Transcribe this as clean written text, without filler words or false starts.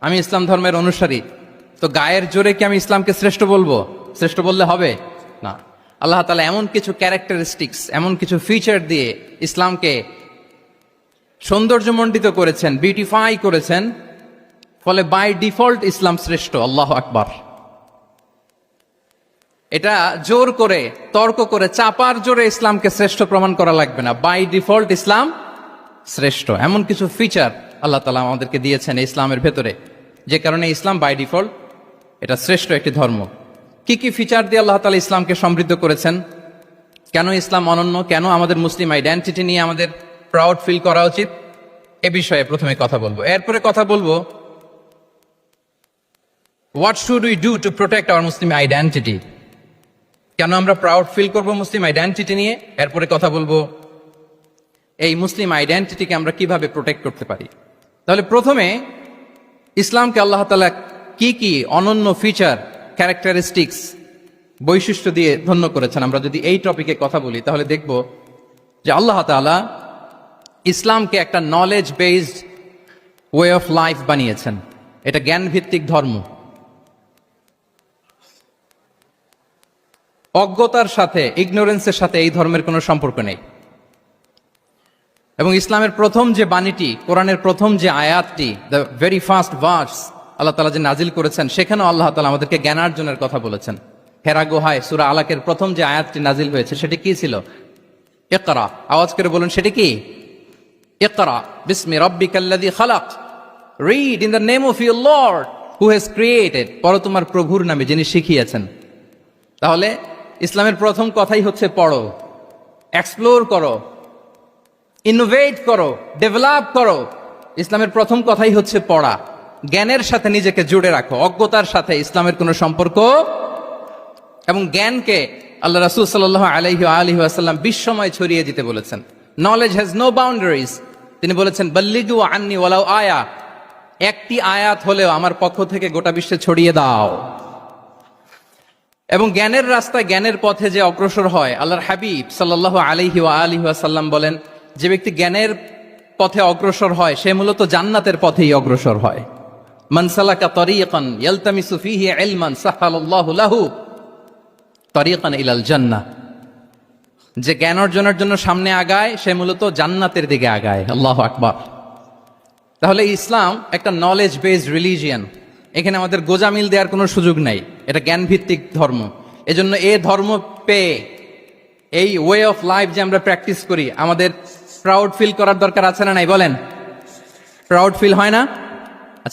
আমি ইসলাম ধর্মের অনুসারী, তো গায়ের জোরে কি আমি ইসলামকে শ্রেষ্ঠ বলবো? শ্রেষ্ঠ বললে হবে না। আল্লাহ তাআলা এমন কিছু ক্যারেক্টারিস্টিক্স, এমন কিছু ফিচার দিয়ে ইসলামকে সৌন্দর্যমণ্ডিত করেছেন, বিউটিফাই করেছেন, ফলে বাই ডিফল্ট ইসলাম শ্রেষ্ঠ। আল্লাহু আকবার। এটা জোর করে, তর্ক করে, চাপার জোরে ইসলামকে শ্রেষ্ঠ প্রমাণ করা লাগবে না। বাই ডিফল্ট ইসলাম শ্রেষ্ঠ। এমন কিছু ফিচার আল্লাহ তাআলা আমাদেরকে দিয়েছেন ইসলামের ভেতরে, যে কারণে ইসলাম বাই ডিফল্ট এটা শ্রেষ্ঠ একটি ধর্ম। কি কি ফিচার দিয়ে আল্লাহ তাআলা ইসলামকে সমৃদ্ধ করেছেন? কেন ইসলাম অনন্য? কেন আমাদের মুসলিম আইডেন্টিটি নিয়ে আমাদের প্রাউড ফিল করা উচিত? এ বিষয়ে প্রথমে কথা বলবো। এরপরে কথা বলবো what should we do to protect our Muslim identity. কেন আমরা প্রাউড ফিল করব মুসলিম আইডেন্টিটি নিয়ে? এরপরে কথা বলবো এই মুসলিম আইডেন্টিটিকে আমরা কিভাবে প্রোটেক্ট করতে পারি। তাহলে প্রথমে ইসলামকে আল্লাহ তাআলা কি কি অনন্য ফিচার, ক্যারেক্টারিস্টিক্স, বৈশিষ্ট্য দিয়ে ধন্য করেছেন। আমরা যদি এই টপিকে কথা বলি তাহলে দেখব যে আল্লাহ তাআলা ইসলামকে একটা knowledge based way of life বানিয়েছেন। এটা জ্ঞান ভিত্তিক ধর্ম। অজ্ঞতার সাথে, ইগনোরেন্সের সাথে এই ধর্মের কোনো সম্পর্ক নেই। এবং ইসলামের প্রথম যে বাণীটি, কোরআনের প্রথম যে আয়াতটি, দ্য ভেরি ফার্স্ট ভার্স আল্লাহ তাআলা যে নাজিল করেছেন, সেখানেও আল্লাহ তাআলা আমাদেরকে জ্ঞানার্জনের কথা বলেছেন। হেরা গুহায় সূরা আলাকের প্রথম যে আয়াতটি নাজিল হয়েছে সেটি কি ছিল? ইকরা। আওয়াজ করে বলুন, সেটি কি? ইকরা বিসমি রাব্বিকাল্লাযী খালাক, read in the name of your lord who has created. পড়ো তোমার প্রভুর নামে যিনি শিখিয়েছেন। তাহলে ইসলামের প্রথম কথাই হচ্ছে পড়ো, এক্সপ্লোর করো, ইনোভেট করো, ডেভেলপ করো। ইসলামের প্রথম কথাই হচ্ছে পড়া। জ্ঞানের সাথে নিজেকে জুড়ে রাখো, অজ্ঞতার সাথে ইসলামের কোনো সম্পর্ক। এবং জ্ঞানকে আল্লাহ রাসূল সাল্লাল্লাহু আলাইহি ওয়া আলিহি ওয়াসাল্লাম বিশ্বময় ছড়িয়ে দিতে বলেছেন। Knowledge has no boundaries. তিনি বলেছেন বাল্লিগু আন্নি ওয়ালাউ আয়া, একটি আয়াত হলেও আমার পক্ষ থেকে গোটা বিশ্বে ছড়িয়ে দাও। এবং জ্ঞানের রাস্তায়, জ্ঞানের পথে যে অগ্রসর হয়, আল্লাহর হাবিব সাল্লাল্লাহু আলাইহি ওয়া আলিহি ওয়াসাল্লাম বলেন, যে ব্যক্তি জ্ঞানের পথে অগ্রসর হয় সে মূলত জান্নাতের পথেই অগ্রসর হয়। মান সালাকা তরিকান ইয়ালতামিসু ফীহি ইলমান সাহালাল্লাহু লাহু তরিকান ইলাল জান্নাহ। যে জ্ঞান অর্জনের জন্য সামনে আগায় সে মূলত জান্নাতের দিকে আগায়। আল্লাহু আকবার। তাহলে ইসলাম একটা নলেজ বেসড রিলিজিয়ান। এখানে আমাদের গোজামিল দেওয়ার কোনো সুযোগ নাই। এটা জ্ঞান ভিত্তিক ধর্ম। এজন্য এই ধর্ম পেয়ে এই ওয়ে অফ লাইফ যে আমরা প্র্যাকটিস করি, আমাদের প্রাউড ফিল করার দরকার আছে না নাই? বলেন, প্রাউড ফিল হয় না?